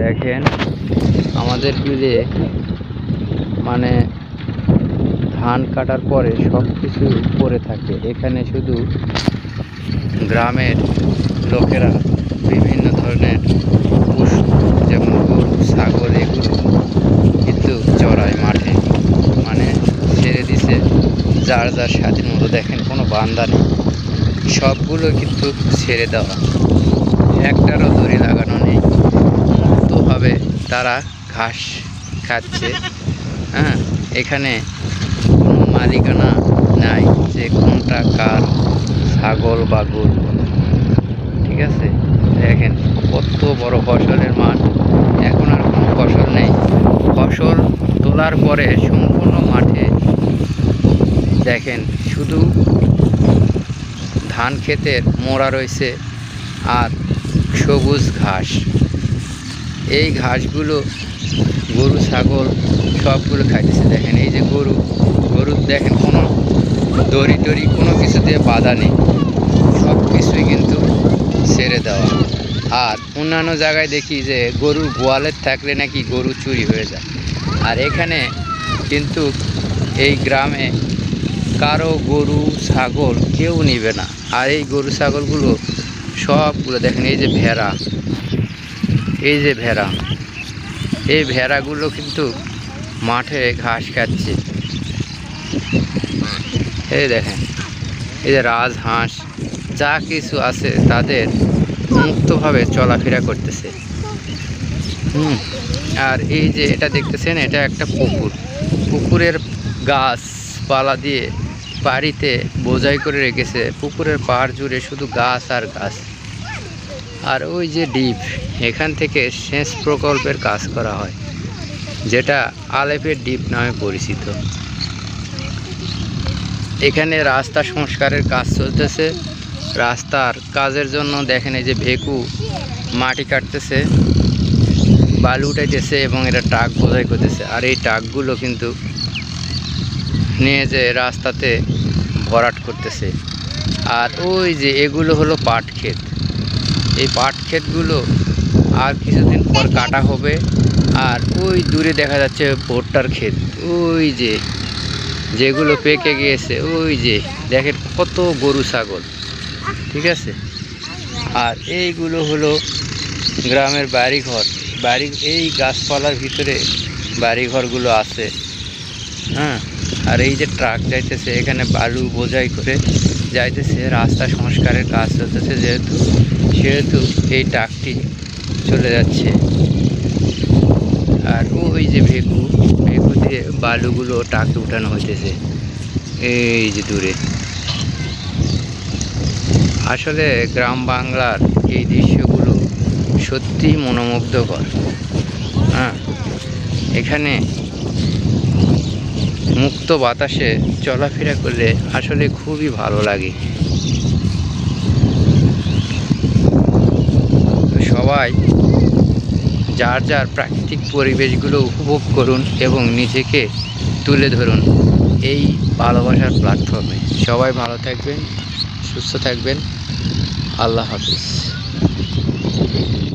দেখেন আমাদের বিলে মানে ধান কাটার পরে সব কিছু পড়ে থাকে। এখানে শুধু গ্রামের লোকেরা বিভিন্ন ধরনের পশু যেমন গরু ছাগল এগুলো কিন্তু চড়ায় মাঠে, মানে ছেড়ে দিছে যার যার স্বাধীন মতো। দেখেন কোনো বান্দা নেই, সবগুলো কিন্তু ছেড়ে দেওয়া, একটারও দড়ি লাগানো নেই। মুক্তভাবে তারা ঘাস খাচ্ছে। হ্যাঁ, এখানে কোনো মালিকানা নাই যে কোনটা কার, ছাগল বা গরু। ঠিক আছে, দেখেন কত বড় ফসলের মাঠ। এখন আর কোনো ফসল নেই। ফসল তোলার পরে সম্পূর্ণ মাঠে দেখেন শুধু ধান ক্ষেতের মোড়া রয়েছে আর সবুজ ঘাস। এই ঘাসগুলো গরু ছাগল সবগুলো খাইতেছে। দেখেন এই যে গরুর দেখেন কোনো দড়ি টড়ি কোনো কিছু দিয়ে বাঁধা নেই, সব কিছুই কিন্তু ছেড়ে দেওয়া। আর অন্যান্য জায়গায় দেখি যে গরুর গোয়ালের থাকলে নাকি গরু চুরি হয়ে যায়, আর এখানে কিন্তু এই গ্রামে কারো গরু ছাগল কেউ নিবে না। আর এই গরু ছাগলগুলো সবগুলো দেখেন, এই যে ভেড়া, এই যে ভেড়া, এই ভেড়াগুলো কিন্তু মাঠে ঘাস খাচ্ছে। এই দেখেন এই যে রাজহাঁস যা কিছু আছে তাদের মুক্তভাবে চলাফেরা করতেছে। আর এই যে এটা দেখতেছেন, এটা একটা পুকুরের গাছপালা দিয়ে বাড়িতে বোঝাই করে রেখেছে। পুকুরের পাড় জুড়ে শুধু গাছ আর গাছ। আর ওই যে ডিপ, এখান থেকে সেচ প্রকল্পের কাজ করা হয়, যেটা আলেপের ডিপ নামে পরিচিত। এখানে রাস্তা সংস্কারের কাজ চলতেছে। রাস্তার কাজের জন্য দেখেন এই যে ভেকু মাটি কাটতেছে, বালু উঠাইতেছে এবং এটা ট্রাক বোঝাই করতেছে। আর এই ট্রাকগুলো কিন্তু নিয়ে যে রাস্তাতে ভরাট করতেছে। আর ওই যে এগুলো হলো পাট ক্ষেত। এই পাট ক্ষেতগুলো আর কিছুদিন পর কাটা হবে। আর ওই দূরে দেখা যাচ্ছে ভুট্টার ক্ষেত, ওই যে যেগুলো পেকে গিয়েছে, ওই যে দেখেন কত গরু ছাগল। ঠিক আছে, আর এইগুলো হলো গ্রামের বাড়িঘর। এই গাছপালার ভিতরে বাড়িঘরগুলো আছে। হ্যাঁ, আর এই যে ট্রাক যাইতেছে, এখানে বালু বোঝাই করে যাইতেছে। রাস্তা সংস্কারের কাজ চলতেছে সেহেতু এই ট্রাকটি চলে যাচ্ছে। আর ওই যে ভেকু দিয়ে বালুগুলো ট্রাকে উঠানো হইতেছে এই যে দূরে। আসলে গ্রাম বাংলার এই দৃশ্যগুলো সত্যি মনোমুগ্ধকর। হ্যাঁ, এখানে মুক্ত বাতাসে চলাফেরা করলে আসলে খুবই ভালো লাগে। সবাই যার যার প্রাকৃতিক পরিবেশগুলো উপভোগ করুন এবং নিজেকে তুলে ধরুন এই ভালোবাসার প্ল্যাটফর্মে। সবাই ভালো থাকবেন, সুস্থ থাকবেন। আল্লাহ হাফিজ।